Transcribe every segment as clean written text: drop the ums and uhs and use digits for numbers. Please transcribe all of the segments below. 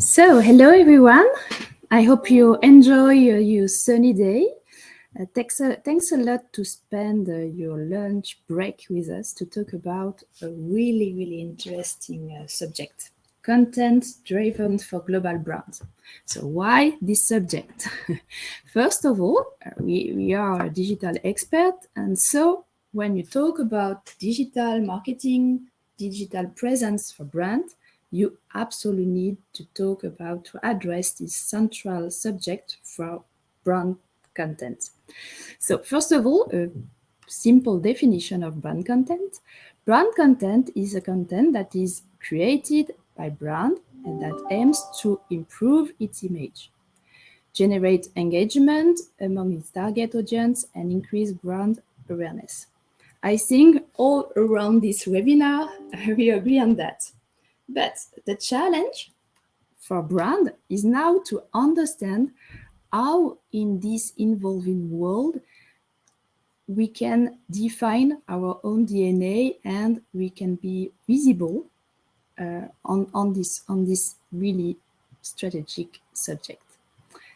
Hello everyone. I hope you enjoy your sunny day. Thanks a lot to spend your lunch break with us to talk about a really interesting subject, content driven for global brands. So why this subject? First of all, we are a digital expert, and so when you talk about digital marketing, digital presence for brand, you absolutely need to talk about to address this central subject for brand content. So first of all, a simple definition of brand content. Brand content is a content that is created by brand and that aims to improve its image, generate engagement among its target audience, and increase brand awareness. I think all around this webinar, we agree on that. But the challenge for brand is now to understand how in this evolving world we can define our own DNA and we can be visible on this really strategic subject.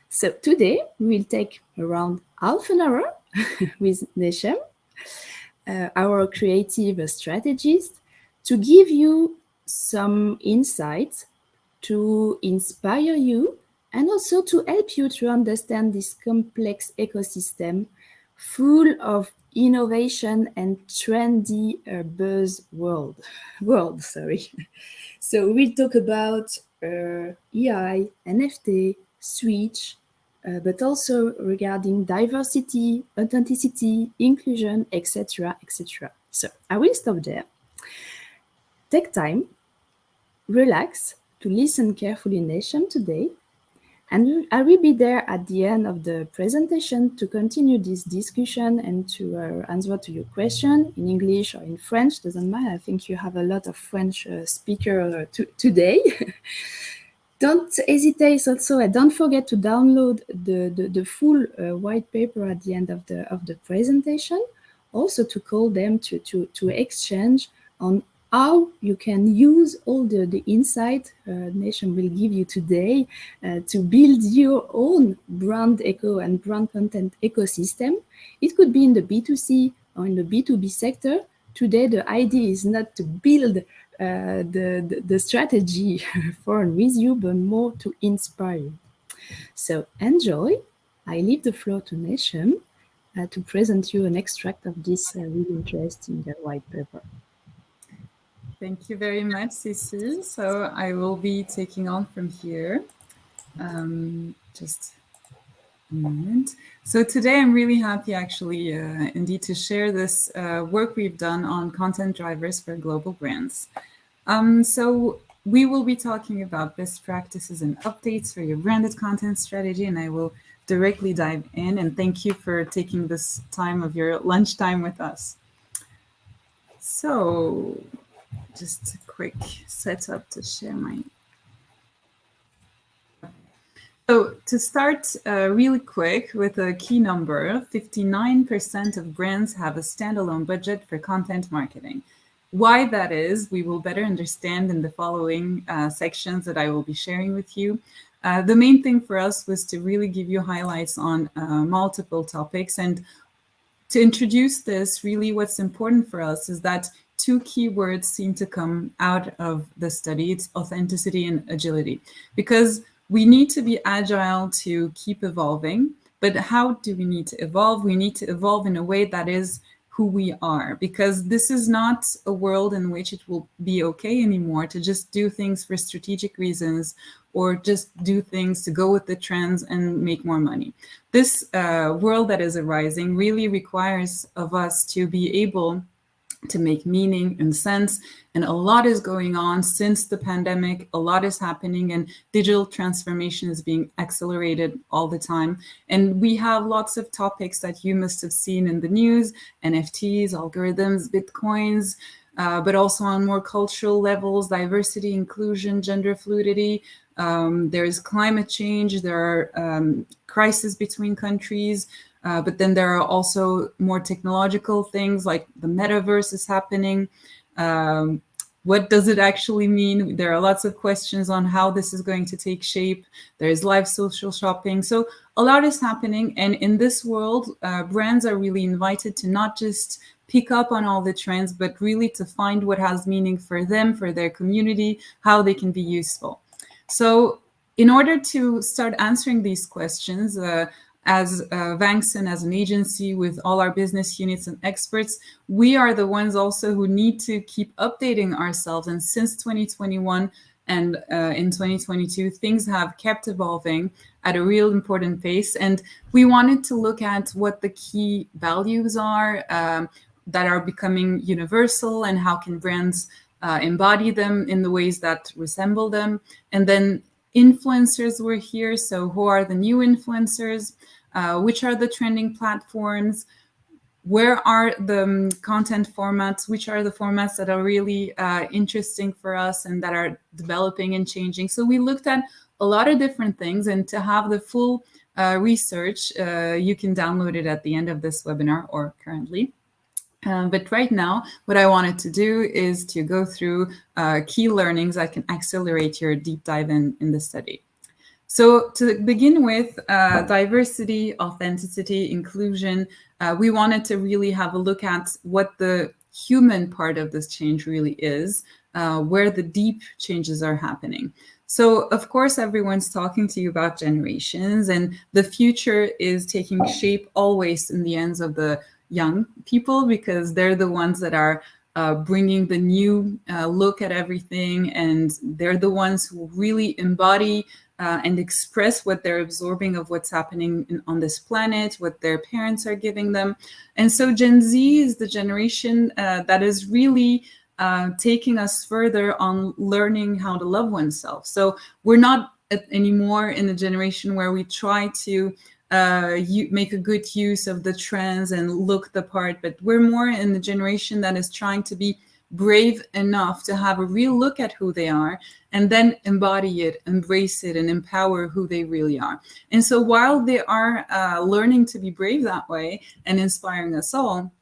So today we'll take around half an hour with Nesem, our creative strategist, to give you some insights to inspire you and also to help you to understand this complex ecosystem full of innovation and trendy buzz world. So we'll talk about EI, NFT, Switch, but also regarding diversity, authenticity, inclusion, etc., etc. So I will stop there. Take time, relax, to listen carefully Nesem today, and I will be there at the end of the presentation to continue this discussion and to answer to your question in English or in French, doesn't matter. I think you have a lot of French speakers today. Don't hesitate also, and don't forget to download the full white paper at the end of the presentation. Also to call them to exchange on how you can use all the insight Nesem will give you today to build your own brand eco and brand content ecosystem. It could be in the B2C or in the B2B sector. Today, the idea is not to build the strategy for and with you, but more to inspire you. So enjoy. I leave the floor to Nesem to present you an extract of this really interesting white paper. Thank you very much, Cécile. So I will be taking on from here. Just a moment. So today I'm really happy actually indeed to share this work we've done on content drivers for global brands. So we will be talking about best practices and updates for your branded content strategy, and I will directly dive in, and thank you for taking this time of your lunchtime with us. So just a quick setup to share my... So to start really quick with a key number, 59% of brands have a standalone budget for content marketing. Why that is, we will better understand in the following sections that I will be sharing with you. The main thing for us was to really give you highlights on multiple topics. And to introduce this, really what's important for us is that two keywords seem to come out of the study. It's authenticity and agility, because we need to be agile to keep evolving. But how do we need to evolve? We need to evolve in a way that is who we are, because this is not a world in which it will be okay anymore to just do things for strategic reasons or just do things to go with the trends and make more money. This world that is arising really requires of us to be able to make meaning and sense. And a lot is going on since the pandemic. A lot is happening, and digital transformation is being accelerated all the time. And we have lots of topics that you must have seen in the news: NFTs, algorithms, Bitcoins, but also on more cultural levels, diversity, inclusion, gender fluidity. There is climate change. There are crises between countries. But then there are also more technological things like the metaverse is happening. what does it actually mean? There are lots of questions on how this is going to take shape. There's live social shopping. So a lot is happening. And in this world, brands are really invited to not just pick up on all the trends, but really to find what has meaning for them, for their community, how they can be useful. So in order to start answering these questions, as Vanksen, as an agency with all our business units and experts, we are the ones also who need to keep updating ourselves. And since 2021 and in 2022, things have kept evolving at a real important pace. And we wanted to look at what the key values are that are becoming universal, and how can brands embody them in the ways that resemble them. And then influencers were here. So who are the new influencers? Which are the trending platforms? Where are the content formats? Which are the formats that are really interesting for us and that are developing and changing? So we looked at a lot of different things, and to have the full research, you can download it at the end of this webinar or currently. But right now, what I wanted to do is to go through key learnings that can accelerate your deep dive in the study. So to begin with, diversity, authenticity, inclusion, we wanted to really have a look at what the human part of this change really is, where the deep changes are happening. So of course, everyone's talking to you about generations, and the future is taking shape always in the hands of the young people, because they're the ones that are bringing the new look at everything, and they're the ones who really embody and express what they're absorbing of what's happening on this planet, what their parents are giving them. And so Gen Z is the generation that is really taking us further on learning how to love oneself. So we're not anymore in a generation where we try to make a good use of the trends and look the part, but we're more in the generation that is trying to be brave enough to have a real look at who they are, and then embody it, embrace it, and empower who they really are. And so while they are learning to be brave that way and inspiring us all,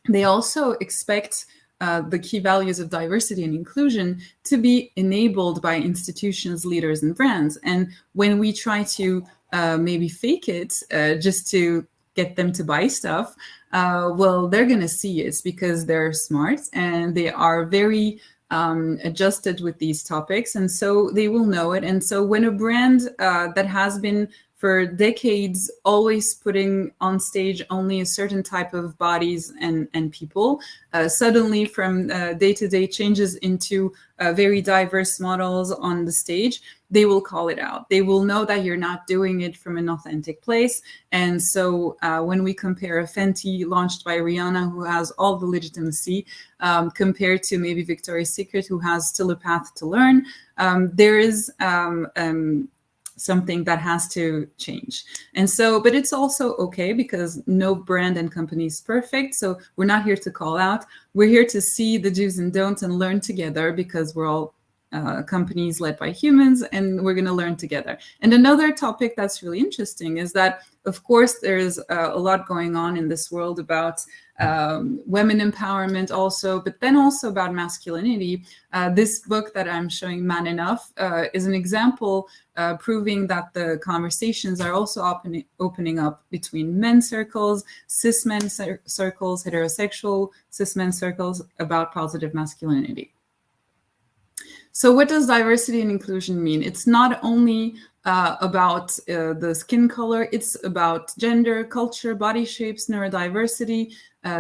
they also expect the key values of diversity and inclusion to be enabled by institutions, leaders, and brands. And when we try to maybe fake it just to get them to buy stuff, well, they're going to see it because they're smart and they are very adjusted with these topics. And so they will know it. And so when a brand that has been for decades always putting on stage only a certain type of bodies and people, suddenly from day-to-day changes into very diverse models on the stage, they will call it out. They will know that you're not doing it from an authentic place. And so when we compare a Fenty launched by Rihanna, who has all the legitimacy, compared to maybe Victoria's Secret, who has still a path to learn, there is something that has to change. And so, but it's also okay, because no brand and company is perfect. So we're not here to call out. We're here to see the do's and don'ts and learn together, because we're all companies led by humans, and we're going to learn together. And another topic that's really interesting is that, of course, there's a lot going on in this world about women empowerment also, but then also about masculinity. This book that I'm showing, Man Enough, is an example proving that the conversations are also opening up between men's circles, cis men circles, heterosexual cis men circles, about positive masculinity. So what does diversity and inclusion mean? It's not only about the skin color, it's about gender, culture, body shapes, neurodiversity,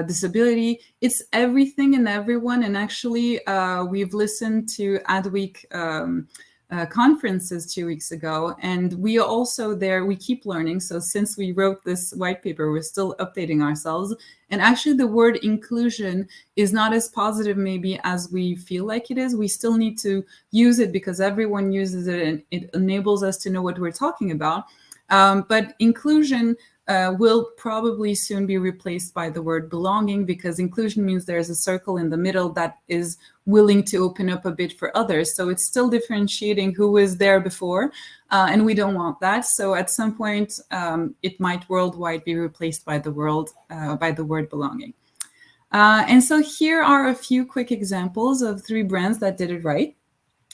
disability. It's everything and everyone. And actually, we've listened to Adweek conferences 2 weeks ago, and we also there, we keep learning. So since we wrote this white paper, we're still updating ourselves. And actually the word inclusion is not as positive maybe as we feel like it is. We still need to use it because everyone uses it and it enables us to know what we're talking about. But inclusion will probably soon be replaced by the word belonging, because inclusion means there's a circle in the middle that is willing to open up a bit for others. So it's still differentiating who was there before, and we don't want that. So at some point, it might worldwide be replaced by the word belonging. And so here are a few quick examples of 3 brands that did it right.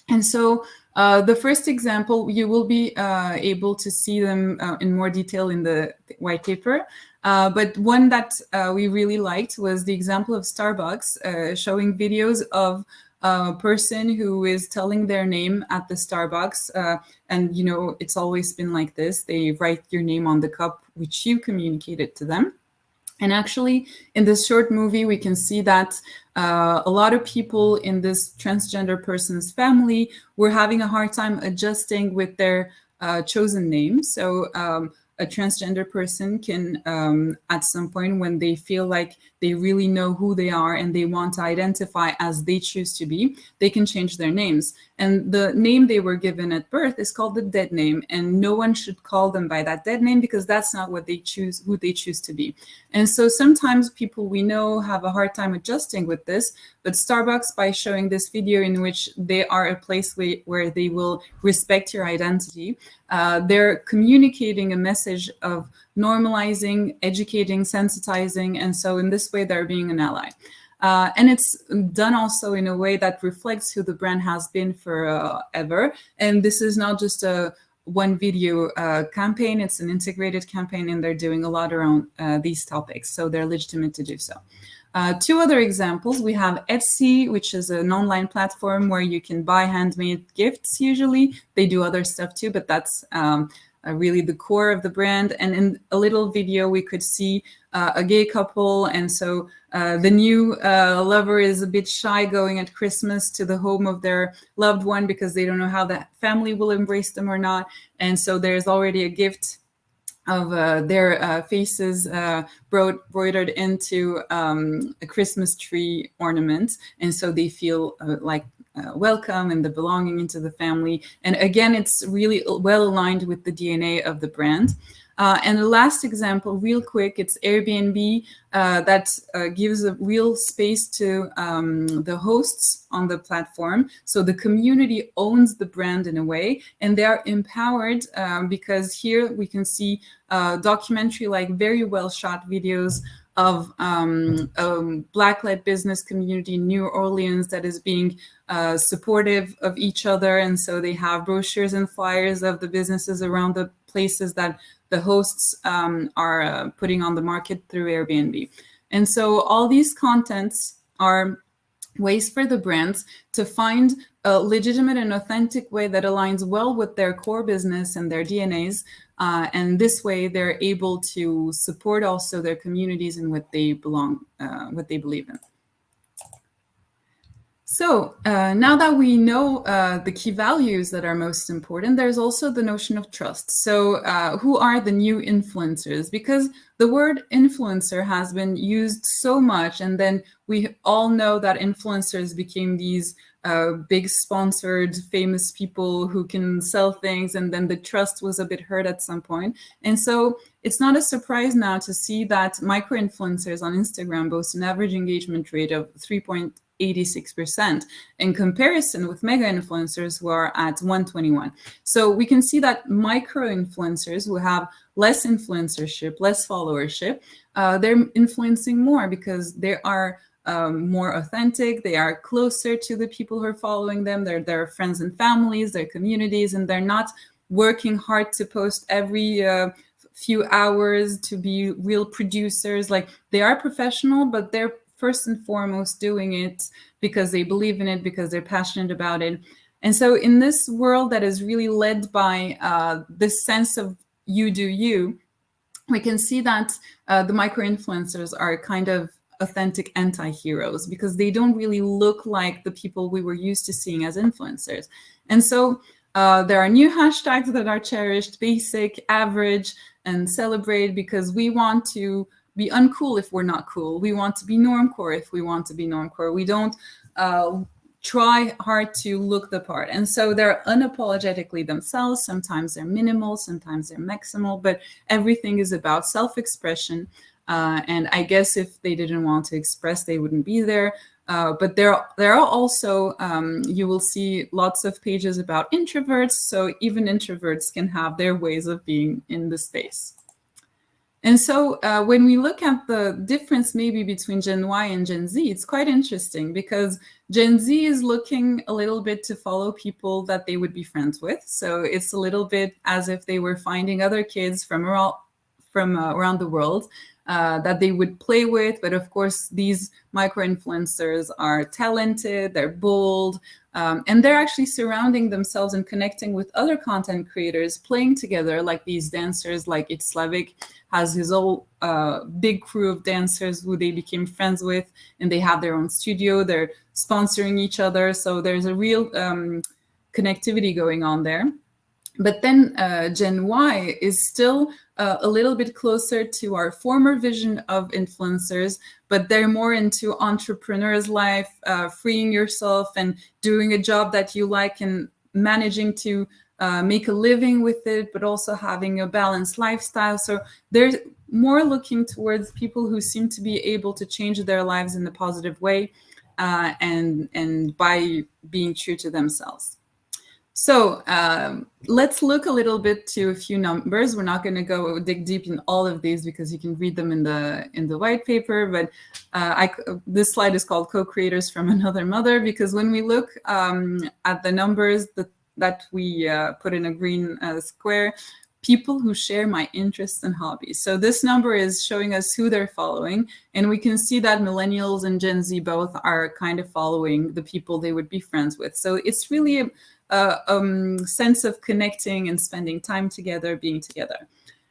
And so the first example, you will be able to see them in more detail in the white paper. But one that we really liked was the example of Starbucks, showing videos of a person who is telling their name at the Starbucks. And, you know, it's always been like this. They write your name on the cup, which you communicated to them. And actually, in this short movie, we can see that a lot of people in this transgender person's family were having a hard time adjusting with their chosen name. So a transgender person can, at some point when they feel like they really know who they are and they want to identify as they choose to be, they can change their names. And the name they were given at birth is called the dead name, and no one should call them by that dead name because that's not what they choose, who they choose to be. And so sometimes people we know have a hard time adjusting with this, but Starbucks, by showing this video in which they are a place where they will respect your identity, they're communicating a message of normalizing, educating, sensitizing, and so in this way they're being an ally. And it's done also in a way that reflects who the brand has been for ever. And this is not just a one video campaign, it's an integrated campaign, and they're doing a lot around these topics, so they're legitimate to do so. 2 other examples, we have Etsy, which is an online platform where you can buy handmade gifts usually. They do other stuff too, but that's really the core of the brand. And in a little video, we could see a gay couple. And so the new lover is a bit shy going at Christmas to the home of their loved one because they don't know how the family will embrace them or not. And so there's already a gift of their faces broidered into a Christmas tree ornament. And so they feel like welcome and the belonging into the family. And again, it's really well aligned with the DNA of the brand. And the last example, real quick, it's Airbnb that gives a real space to the hosts on the platform. So the community owns the brand in a way, and they are empowered because here we can see documentary, like very well shot videos of Black-led business community in New Orleans that is being supportive of each other. And so they have brochures and flyers of the businesses around the places that the hosts are putting on the market through Airbnb. And so all these contents are ways for the brands to find a legitimate and authentic way that aligns well with their core business and their DNAs. And this way they're able to support also their communities and what they belong, what they believe in. So now that we know the key values that are most important, there's also the notion of trust. So who are the new influencers? Because the word influencer has been used so much, and then we all know that influencers became these big sponsored famous people who can sell things, and then the trust was a bit hurt at some point. And so it's not a surprise now to see that micro-influencers on Instagram boast an average engagement rate of 3.86% in comparison with mega influencers who are at 121. So we can see that micro influencers who have less influencership, less followership, they're influencing more because they are more authentic, they are closer to the people who are following them, they're their friends and families, their communities, and they're not working hard to post every few hours to be real producers. Like, they are professional, but they're first and foremost doing it because they believe in it, because they're passionate about it. And so in this world that is really led by this sense of you do you, we can see that the micro-influencers are kind of authentic anti-heroes because they don't really look like the people we were used to seeing as influencers. And so there are new hashtags that are cherished: basic, average, and celebrate, because we want to be uncool if we're not cool. We want to be normcore if we want to be normcore. We don't try hard to look the part. And so they're unapologetically themselves. Sometimes they're minimal, sometimes they're maximal, but everything is about self-expression. And I guess if they didn't want to express, they wouldn't be there. But there are also, you will see lots of pages about introverts. So even introverts can have their ways of being in the space. And so when we look at the difference maybe between Gen Y and Gen Z, it's quite interesting because Gen Z is looking a little bit to follow people that they would be friends with. So it's a little bit as if they were finding other kids from around the world that they would play with. But of course, these micro-influencers are talented, they're bold, and they're actually surrounding themselves and connecting with other content creators, playing together, like these dancers, like It's Slavic has his whole big crew of dancers who they became friends with, and they have their own studio, they're sponsoring each other. So there's a real connectivity going on there. But then Gen Y is still a little bit closer to our former vision of influencers, but they're more into entrepreneur's life, freeing yourself and doing a job that you like and managing to make a living with it, but also having a balanced lifestyle. So they're more looking towards people who seem to be able to change their lives in a positive way and by being true to themselves. So let's look a little bit to a few numbers. We're not going to go dig deep in all of these because you can read them in the white paper. But this slide is called Co-Creators from Another Mother, because when we look at the numbers that we put in a green square, people who share my interests and hobbies. So this number is showing us who they're following. And we can see that millennials and Gen Z both are kind of following the people they would be friends with. So it's really a sense of connecting and spending time together, being together.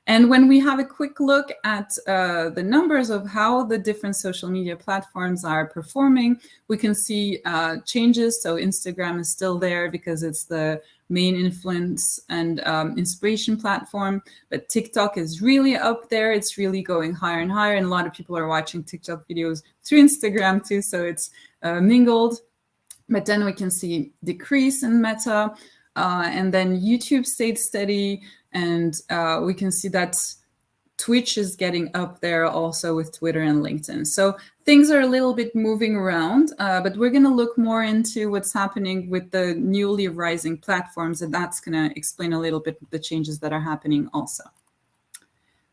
And when we have a quick look at the numbers of how the different social media platforms are performing, we can see changes. So Instagram is still there because it's the main influence and inspiration platform, but TikTok is really up there. It's really going higher and higher, and a lot of people are watching TikTok videos through Instagram too, so it's mingled. But then we can see decrease in Meta, and then YouTube stayed steady, and we can see that Twitch is getting up there also with Twitter and LinkedIn. So things are a little bit moving around, but we're going to look more into what's happening with the newly rising platforms, and that's going to explain a little bit the changes that are happening also.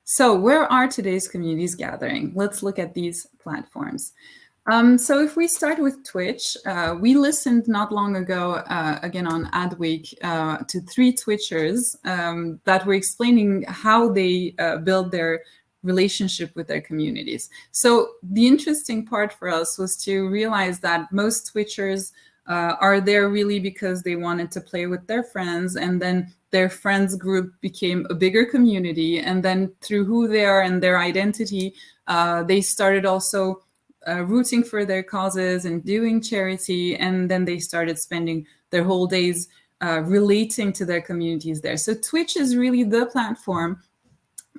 So where are today's communities gathering? Let's look at these platforms. So if we start with Twitch, we listened not long ago, again on Adweek, to 3 Twitchers that were explaining how they build their relationship with their communities. So the interesting part for us was to realize that most Twitchers are there really because they wanted to play with their friends, and then their friends group became a bigger community. And then through who they are and their identity, they started also rooting for their causes and doing charity, and then they started spending their whole days relating to their communities there. So Twitch is really the platform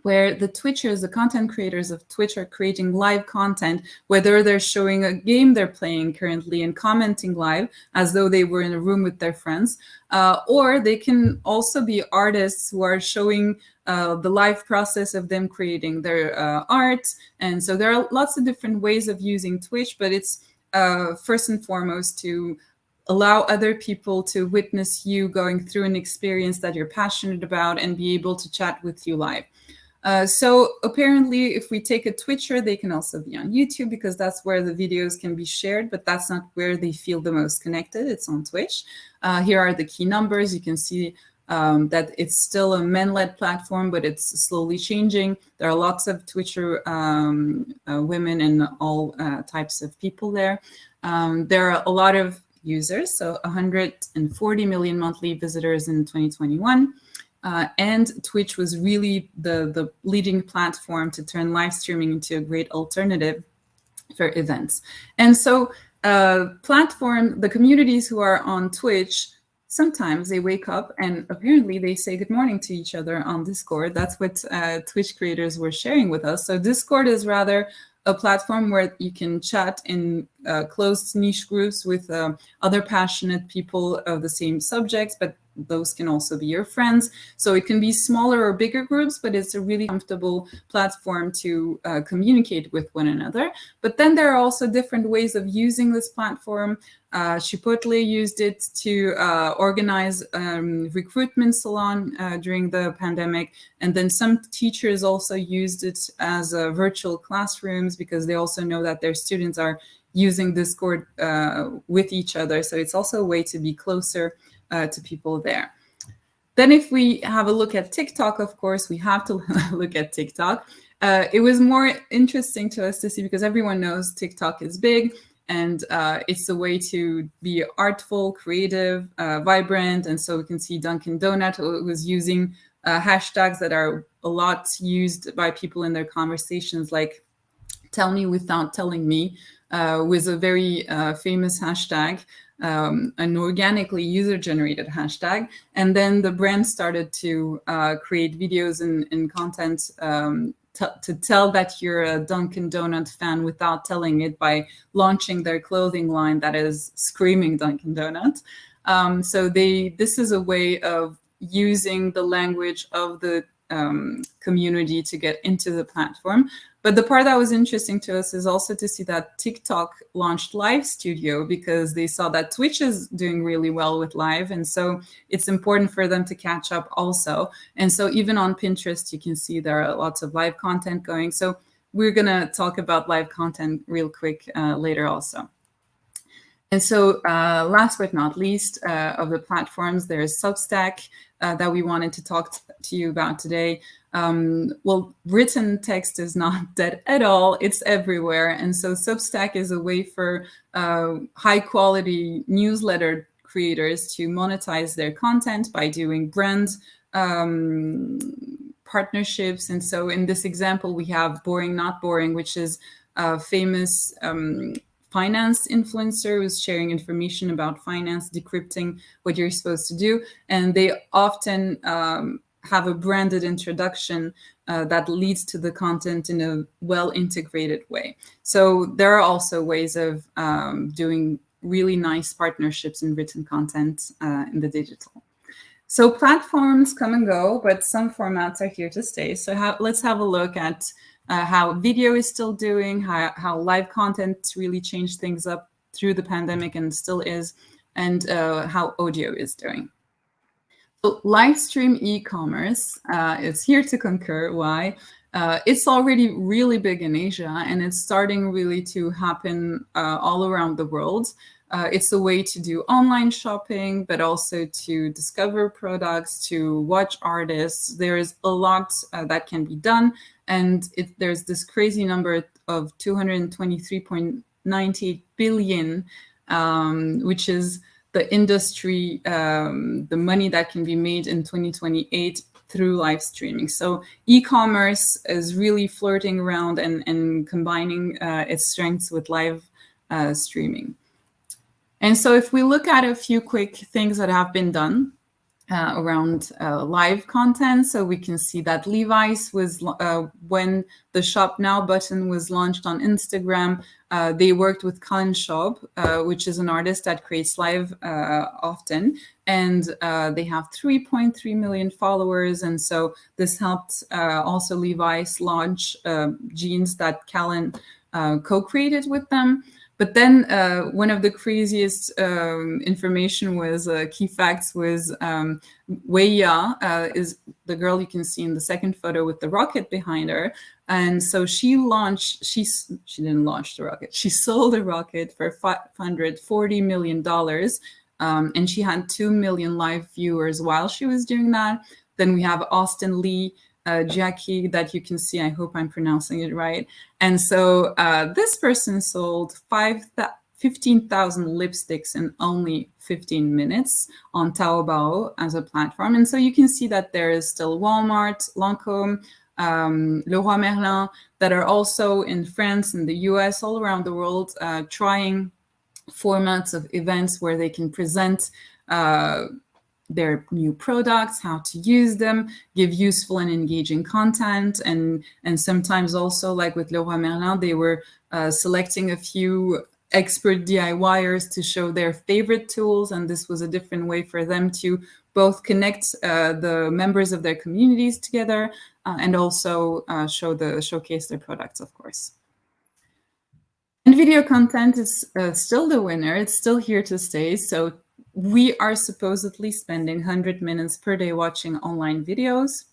where the Twitchers, the content creators of Twitch, are creating live content, whether they're showing a game they're playing currently and commenting live as though they were in a room with their friends, or they can also be artists who are showing the live process of them creating their art. And so there are lots of different ways of using Twitch, but it's first and foremost to allow other people to witness you going through an experience that you're passionate about and be able to chat with you live. So apparently, if we take a Twitcher, they can also be on YouTube because that's where the videos can be shared, but that's not where they feel the most connected. It's on Twitch. Here are the key numbers. You can see that it's still a men-led platform, but it's slowly changing. There are lots of Twitcher women and all types of people there. There are a lot of users, so 140 million monthly visitors in 2021. And Twitch was really the leading platform to turn live streaming into a great alternative for events. And so the communities who are on Twitch, sometimes they wake up and apparently they say good morning to each other on Discord. That's what Twitch creators were sharing with us. So Discord is rather a platform where you can chat in closed niche groups with other passionate people of the same subjects, but those can also be your friends. So it can be smaller or bigger groups, but it's a really comfortable platform to communicate with one another. But then there are also different ways of using this platform. Chipotle used it to organize recruitment salon during the pandemic. And then some teachers also used it as virtual classrooms because they also know that their students are using Discord with each other. So it's also a way to be closer to people there. Then if we have a look at TikTok, of course, we have to look at TikTok. It was more interesting to us to see because everyone knows TikTok is big. And it's a way to be artful, creative, vibrant. And so we can see Dunkin' Donut was using hashtags that are a lot used by people in their conversations, like "tell me without telling me," was a very famous hashtag, an organically user-generated hashtag. And then the brand started to create videos and content to tell that you're a Dunkin' Donut fan without telling it by launching their clothing line that is screaming Dunkin' Donut. So this is a way of using the language of the community to get into the platform. But the part that was interesting to us is also to see that TikTok launched Live Studio because they saw that Twitch is doing really well with live. And so it's important for them to catch up also. And so even on Pinterest, you can see there are lots of live content going. So we're going to talk about live content real quick later also. And so last but not least of the platforms, there's Substack that we wanted to talk to you about today. Well, written text is not dead at all. It's everywhere. And so Substack is a way for high quality newsletter creators to monetize their content by doing brand partnerships. And so in this example, we have Boring Not Boring, which is a famous finance influencer who's sharing information about finance, decrypting what you're supposed to do. And they often have a branded introduction that leads to the content in a well-integrated way. So there are also ways of doing really nice partnerships in written content in the digital. So platforms come and go, but some formats are here to stay. So let's have a look at how video is still doing, how live content really changed things up through the pandemic and still is, and how audio is doing. So live stream e-commerce is here to conquer. Why? It's already really big in Asia, and it's starting really to happen all around the world. It's a way to do online shopping, but also to discover products, to watch artists. There's a lot that can be done. And there's this crazy number of 223.98 billion, which is the industry, the money that can be made in 2028 through live streaming. So e-commerce is really flirting around and combining its strengths with live streaming. And so if we look at a few quick things that have been done around live content, so we can see that Levi's was, when the Shop Now button was launched on Instagram, they worked with Colin Schaub, which is an artist that creates live often. And they have 3.3 million followers. And so this helped also Levi's launch jeans that Colin co-created with them. But then one of the craziest information was key facts was Wei Ya is the girl you can see in the second photo with the rocket behind her. And so she didn't launch the rocket. She sold a rocket for $540 million. And she had 2 million live viewers while she was doing that. Then we have Austin Lee, Jackie, that you can see. I hope I'm pronouncing it right. And so this person sold 15,000 lipsticks in only 15 minutes on Taobao as a platform. And so you can see that there is still Walmart, Lancôme, Leroy Merlin, that are also in France and the US, all around the world, trying formats of events where they can present their new products, how to use them, give useful and engaging content. And sometimes also, like with Leroy Merlin, they were selecting a few expert DIYers to show their favorite tools. And this was a different way for them to both connect the members of their communities together and also showcase their products, of course. And video content is still the winner. It's still here to stay. So we are supposedly spending 100 minutes per day watching online videos.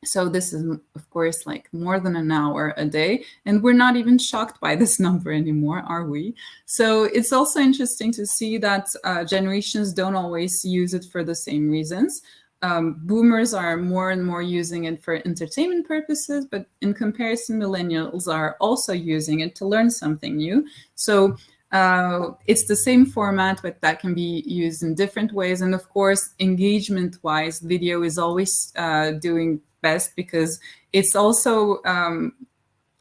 So this is, of course, like more than an hour a day. And we're not even shocked by this number anymore, are we? So it's also interesting to see that generations don't always use it for the same reasons. Boomers are more and more using it for entertainment purposes, but in comparison, millennials are also using it to learn something new. So it's the same format, but that can be used in different ways. And of course, engagement-wise, video is always doing best because it's also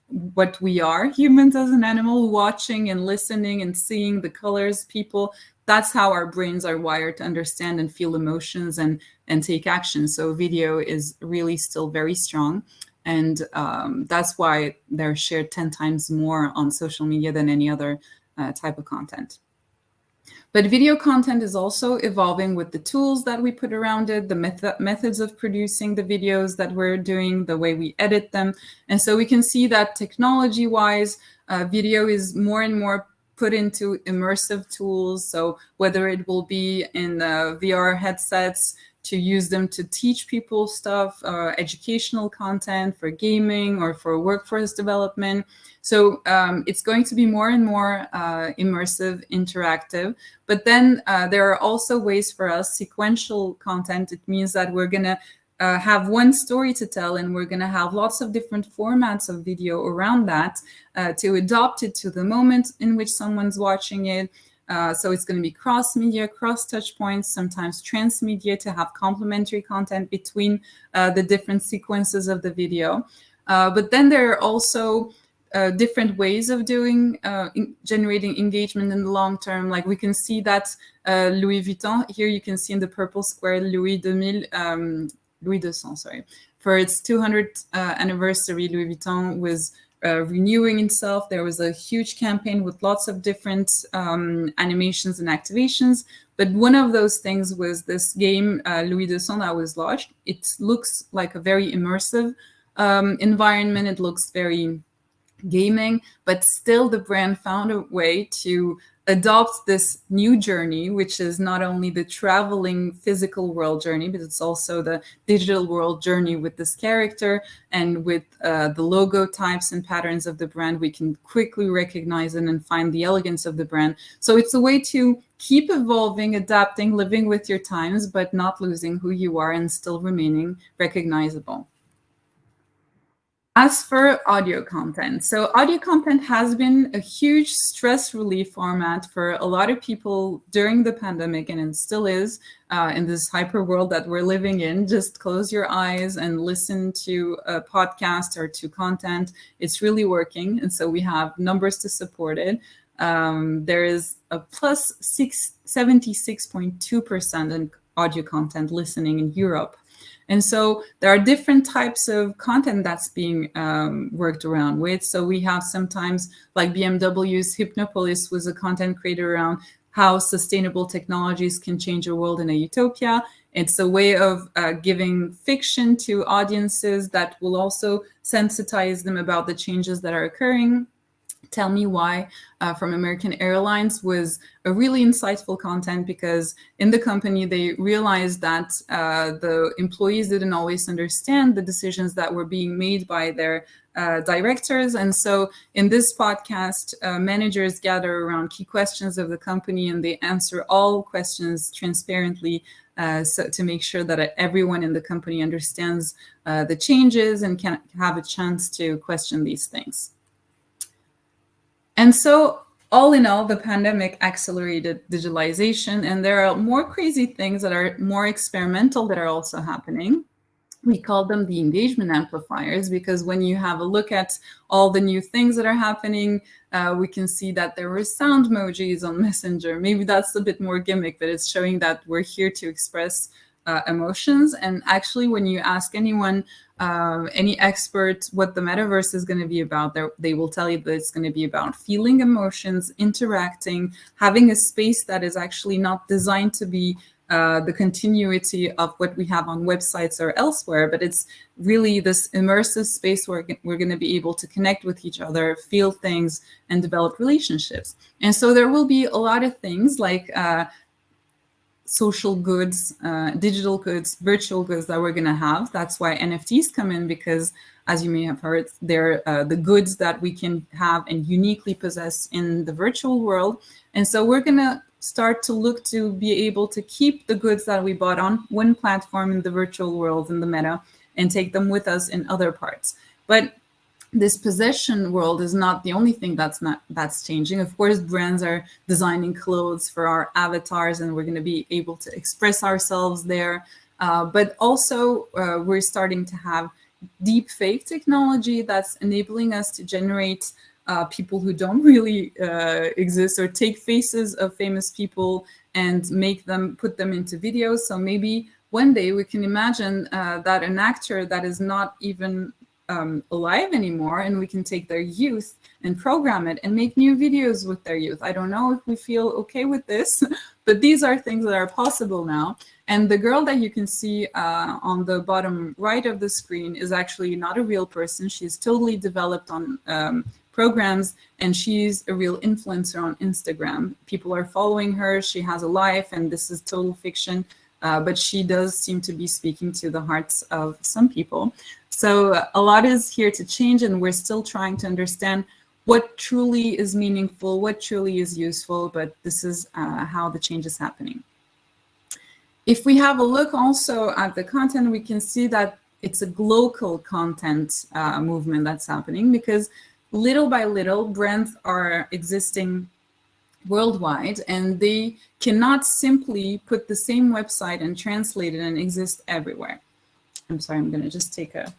what we are, humans as an animal, watching and listening and seeing the colors, people. That's how our brains are wired to understand and feel emotions and take action. So video is really still very strong. And that's why they're shared 10 times more on social media than any other type of content. But video content is also evolving with the tools that we put around it, the methods of producing the videos that we're doing, the way we edit them. And so we can see that technology-wise, video is more and more put into immersive tools. So whether it will be in VR headsets, to use them to teach people stuff, educational content for gaming or for workforce development. So it's going to be more and more immersive, interactive. But then there are also ways for us, sequential content. It means that we're going to have one story to tell, and we're going to have lots of different formats of video around that to adopt it to the moment in which someone's watching it. So it's going to be cross-media, cross-touch points, sometimes transmedia to have complementary content between the different sequences of the video. But then there are also different ways of doing generating engagement in the long term. Like we can see that Louis Vuitton, here you can see in the purple square, Louis 200, sorry. For its 200th anniversary, Louis Vuitton was renewing itself. There was a huge campaign with lots of different animations and activations. But one of those things was this game, Louis 200, that was launched. It looks like a very immersive environment. It looks very gaming, but still the brand found a way to adopt this new journey, which is not only the traveling physical world journey, but it's also the digital world journey with this character. And with the logo types and patterns of the brand, we can quickly recognize it and find the elegance of the brand. So it's a way to keep evolving, adapting, living with your times, but not losing who you are and still remaining recognizable. As for audio content, so audio content has been a huge stress relief format for a lot of people during the pandemic, and it still is in this hyper world that we're living in. Just close your eyes and listen to a podcast or to content. It's really working, and so we have numbers to support it. There is a plus 76.2% in audio content listening in Europe. And so there are different types of content that's being worked around with. So we have sometimes like BMW's Hypnopolis was a content creator around how sustainable technologies can change a world in a utopia. It's a way of giving fiction to audiences that will also sensitize them about the changes that are occurring. Tell Me Why from American Airlines was a really insightful content because in the company, they realized that the employees didn't always understand the decisions that were being made by their directors. And so in this podcast, managers gather around key questions of the company and they answer all questions transparently so to make sure that everyone in the company understands the changes and can have a chance to question these things. And so all in all, the pandemic accelerated digitalization, and there are more crazy things that are more experimental that are also happening. We call them the engagement amplifiers because when you have a look at all the new things that are happening, we can see that there were sound emojis on Messenger. Maybe that's a bit more gimmick, but it's showing that we're here to express emotions. And actually, when you ask anyone, any expert, what the metaverse is going to be about, they will tell you that it's going to be about feeling emotions, interacting, having a space that is actually not designed to be the continuity of what we have on websites or elsewhere, but it's really this immersive space where we're going to be able to connect with each other, feel things, and develop relationships. And so there will be a lot of things like social goods, digital goods, virtual goods that we're going to have. That's why NFTs come in, because as you may have heard, they're the goods that we can have and uniquely possess in the virtual world. And so we're going to start to look to be able to keep the goods that we bought on one platform in the virtual world, in the meta, and take them with us in other parts. But this possession world is not the only thing that's changing. Of course, brands are designing clothes for our avatars, and we're going to be able to express ourselves there. But also, we're starting to have deep fake technology that's enabling us to generate people who don't really exist, or take faces of famous people and put them into videos. So maybe one day we can imagine that an actor that is not even alive anymore, and we can take their youth and program it and make new videos with their youth. I don't know if we feel okay with this, but these are things that are possible now. And the girl that you can see on the bottom right of the screen is actually not a real person. She's totally developed on programs, and she's a real influencer on Instagram. People are following her. She has a life, and this is total fiction. But she does seem to be speaking to the hearts of some people. So a lot is here to change, and we're still trying to understand what truly is meaningful, what truly is useful, but this is how the change is happening. If we have a look also at the content, we can see that it's a global content movement that's happening, because little by little, brands are existing worldwide, and they cannot simply put the same website and translate it and exist everywhere. I'm sorry, I'm going to just take a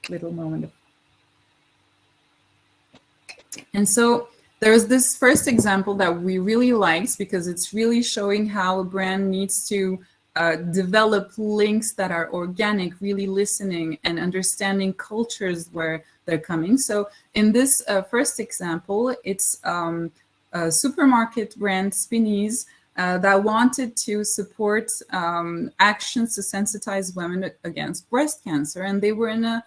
little moment. And so there's this first example that we really liked, because it's really showing how a brand needs to develop links that are organic, really listening and understanding cultures where they're coming. So in this first example, it's a supermarket brand, Spinneys, that wanted to support actions to sensitize women against breast cancer. And they were in a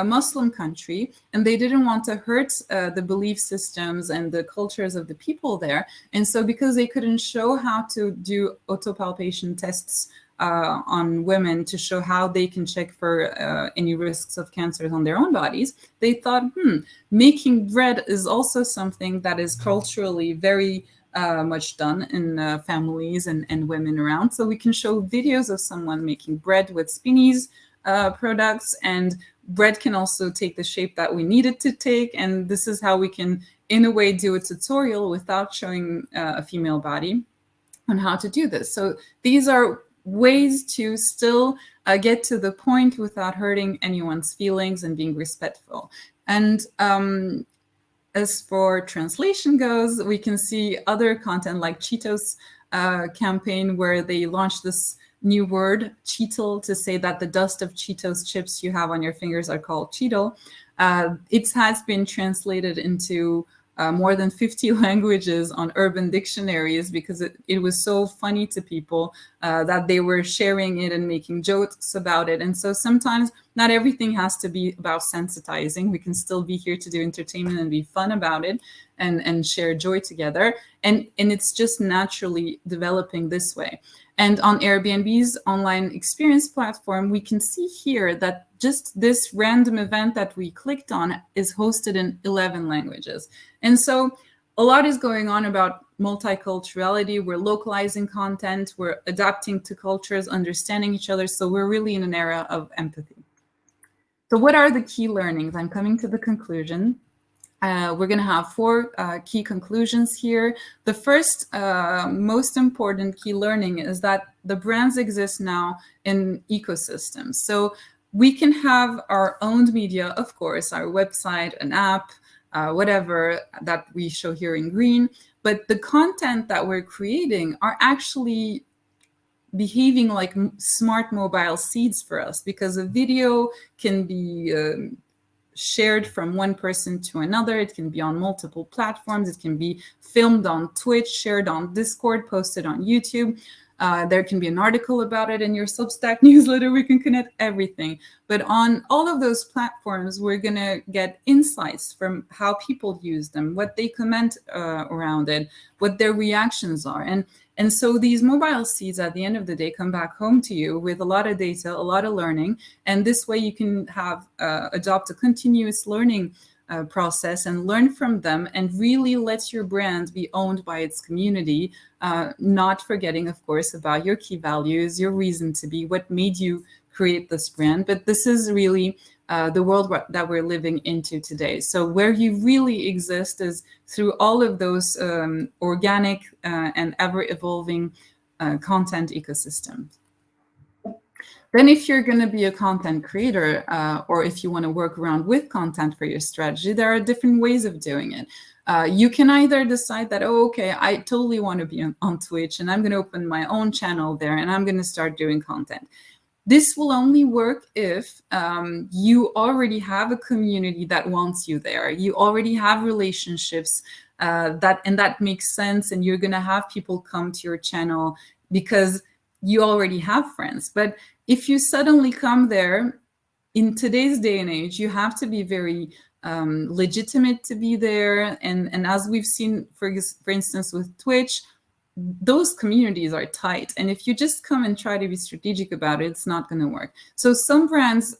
Muslim country, and they didn't want to hurt the belief systems and the cultures of the people there. And so because they couldn't show how to do autopalpation tests on women to show how they can check for any risks of cancers on their own bodies, they thought, making bread is also something that is culturally very much done in families and women around. So we can show videos of someone making bread with Spinneys products, and bread can also take the shape that we need it to take. And this is how we can, in a way, do a tutorial without showing a female body on how to do this. So these are ways to still get to the point without hurting anyone's feelings and being respectful. And as for translation goes, we can see other content like Cheetos campaign, where they launched this new word, Cheetle, to say that the dust of Cheetos chips you have on your fingers are called Cheetle. It has been translated into more than 50 languages on urban dictionaries, because it was so funny to people that they were sharing it and making jokes about it. And so sometimes not everything has to be about sensitizing. We can still be here to do entertainment and be fun about it and share joy together. And it's just naturally developing this way. And on Airbnb's online experience platform, we can see here that just this random event that we clicked on is hosted in 11 languages. And so a lot is going on about multiculturality. We're localizing content, we're adapting to cultures, understanding each other. So we're really in an era of empathy. So what are the key learnings? I'm coming to the conclusion. We're going to have 4 key conclusions here. The first, most important key learning is that the brands exist now in ecosystems. So we can have our own media, of course, our website, an app, whatever that we show here in green. But the content that we're creating are actually behaving like smart mobile seeds for us, because a video can be shared from one person to another. It can be on multiple platforms. It can be filmed on Twitch, shared on Discord, posted on YouTube. There can be an article about it in your Substack newsletter. We can connect everything. But on all of those platforms, we're going to get insights from how people use them, what they comment around it, what their reactions are. And so these mobile seeds at the end of the day come back home to you with a lot of data, a lot of learning. And this way you can have adopt a continuous learning process and learn from them, and really let your brand be owned by its community, not forgetting, of course, about your key values, your reason to be, what made you create this brand. But this is really the world that we're living into today. So where you really exist is through all of those organic and ever-evolving content ecosystems. Then if you're going to be a content creator, or if you want to work around with content for your strategy, there are different ways of doing it. You can either decide that, oh, okay, I totally want to be on Twitch and I'm going to open my own channel there and I'm going to start doing content. This will only work if you already have a community that wants you there. You already have relationships that makes sense, and you're going to have people come to your channel because you already have friends. But if you suddenly come there, in today's day and age, you have to be very legitimate to be there. And as we've seen, for instance, with Twitch, those communities are tight. And if you just come and try to be strategic about it, it's not going to work. So some brands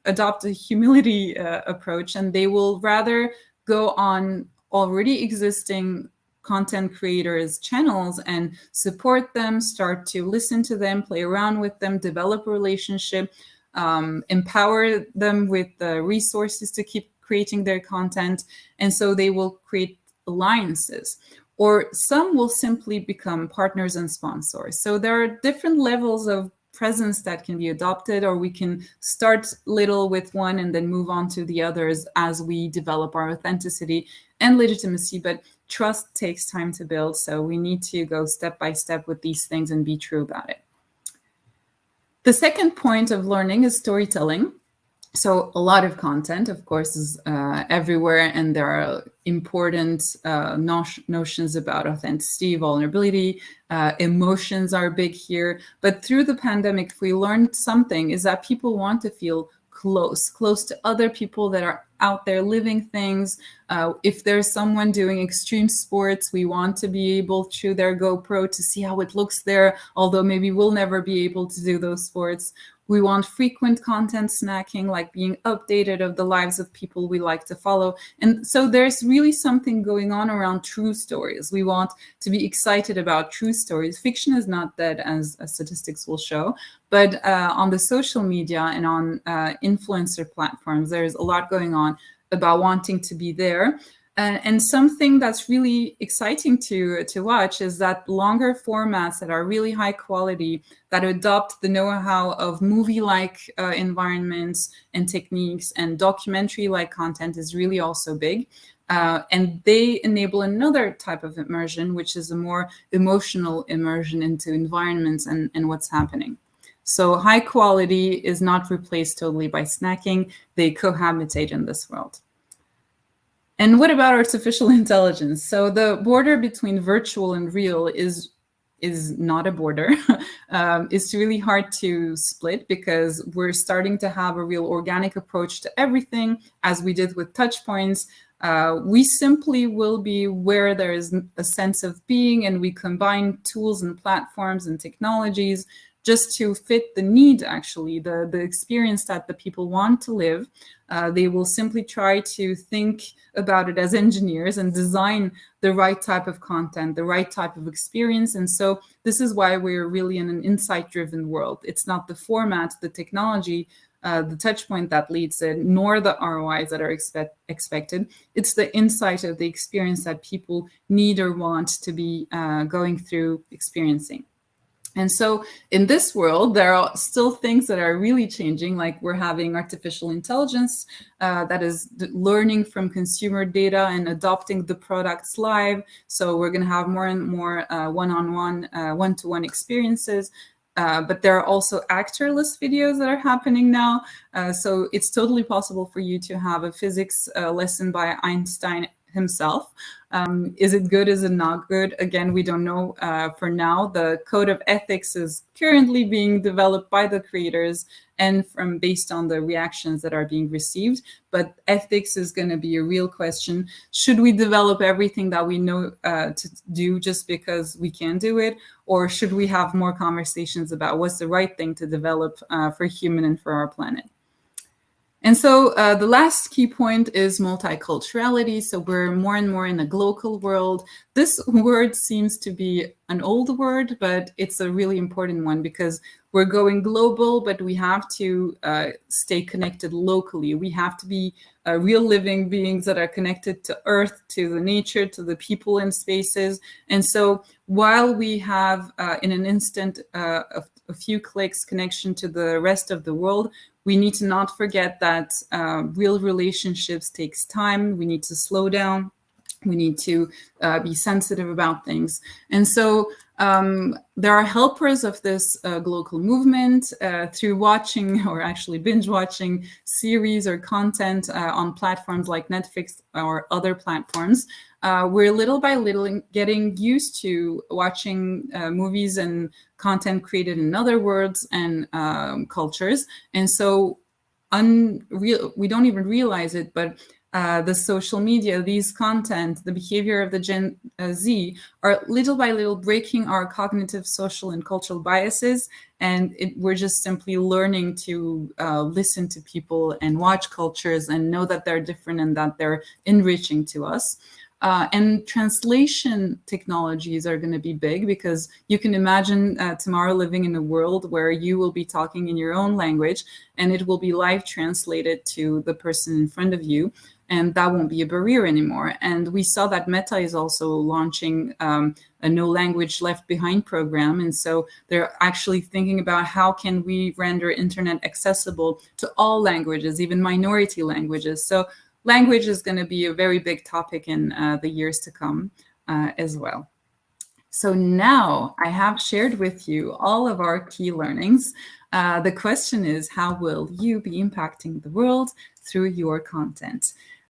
adopt a humility approach, and they will rather go on already existing content creators' channels and support them, start to listen to them, play around with them, develop a relationship, empower them with the resources to keep creating their content. And so they will create alliances. Or some will simply become partners and sponsors. So there are different levels of presence that can be adopted, or we can start little with one and then move on to the others as we develop our authenticity and legitimacy. But trust takes time to build, so we need to go step by step with these things and be true about it. The second point of learning is storytelling. So a lot of content, of course, is everywhere, and there are important notions about authenticity, vulnerability, emotions are big here. But through the pandemic, we learned something, is that people want to feel close to other people that are out there living things. If there's someone doing extreme sports, we want to be able through their GoPro to see how it looks there, although maybe we'll never be able to do those sports. We want frequent content snacking, like being updated of the lives of people we like to follow. And so there's really something going on around true stories. We want to be excited about true stories. Fiction is not dead, as statistics will show, but on the social media and on influencer platforms, there's a lot going on about wanting to be there. And something that's really exciting to watch is that longer formats that are really high quality, that adopt the know-how of movie-like environments and techniques, and documentary-like content is really also big. And they enable another type of immersion, which is a more emotional immersion into environments and what's happening. So high quality is not replaced totally by snacking. They cohabitate in this world. And what about artificial intelligence? So the border between virtual and real is not a border. It's really hard to split, because we're starting to have a real organic approach to everything, as we did with touch points. We simply will be where there is a sense of being, and we combine tools and platforms and technologies just to fit the need, actually, the experience that the people want to live. They will simply try to think about it as engineers and design the right type of content, the right type of experience. And so this is why we're really in an insight-driven world. It's not the format, the technology, the touch point that leads it, nor the ROIs that are expected. It's the insight of the experience that people need or want to be going through experiencing. And so in this world, there are still things that are really changing, like we're having artificial intelligence that is learning from consumer data and adopting the products live. So we're going to have more and more one-on-one, one-to-one experiences. But there are also actorless videos that are happening now. So it's totally possible for you to have a physics lesson by Einstein himself, Is it good? Is it not good? Again, we don't know for now. The code of ethics is currently being developed by the creators and based on the reactions that are being received. But ethics is going to be a real question. Should we develop everything that we know to do just because we can do it? Or should we have more conversations about what's the right thing to develop for human and for our planet? And so the last key point is multiculturality. So we're more and more in a global world. This word seems to be an old word, but it's a really important one because we're going global, but we have to stay connected locally. We have to be real living beings that are connected to Earth, to the nature, to the people in spaces. And so while we have in an instant a few clicks connection to the rest of the world, we need to not forget that real relationships takes time. We need to slow down. We need to be sensitive about things. And so there are helpers of this global movement through watching or actually binge watching series or content on platforms like Netflix or other platforms. We're little by little getting used to watching movies and content created in other worlds and cultures. And so we don't even realize it, but the social media, these content, the behavior of the Gen Z are little by little breaking our cognitive, social, and cultural biases. And we're just simply learning to listen to people and watch cultures and know that they're different and that they're enriching to us. And translation technologies are going to be big because you can imagine tomorrow living in a world where you will be talking in your own language and it will be live translated to the person in front of you. And that won't be a barrier anymore. And we saw that Meta is also launching a No Language Left Behind program. And so they're actually thinking about how can we render internet accessible to all languages, even minority languages. So language is going to be a very big topic in the years to come as well. So now I have shared with you all of our key learnings. The question is, how will you be impacting the world through your content?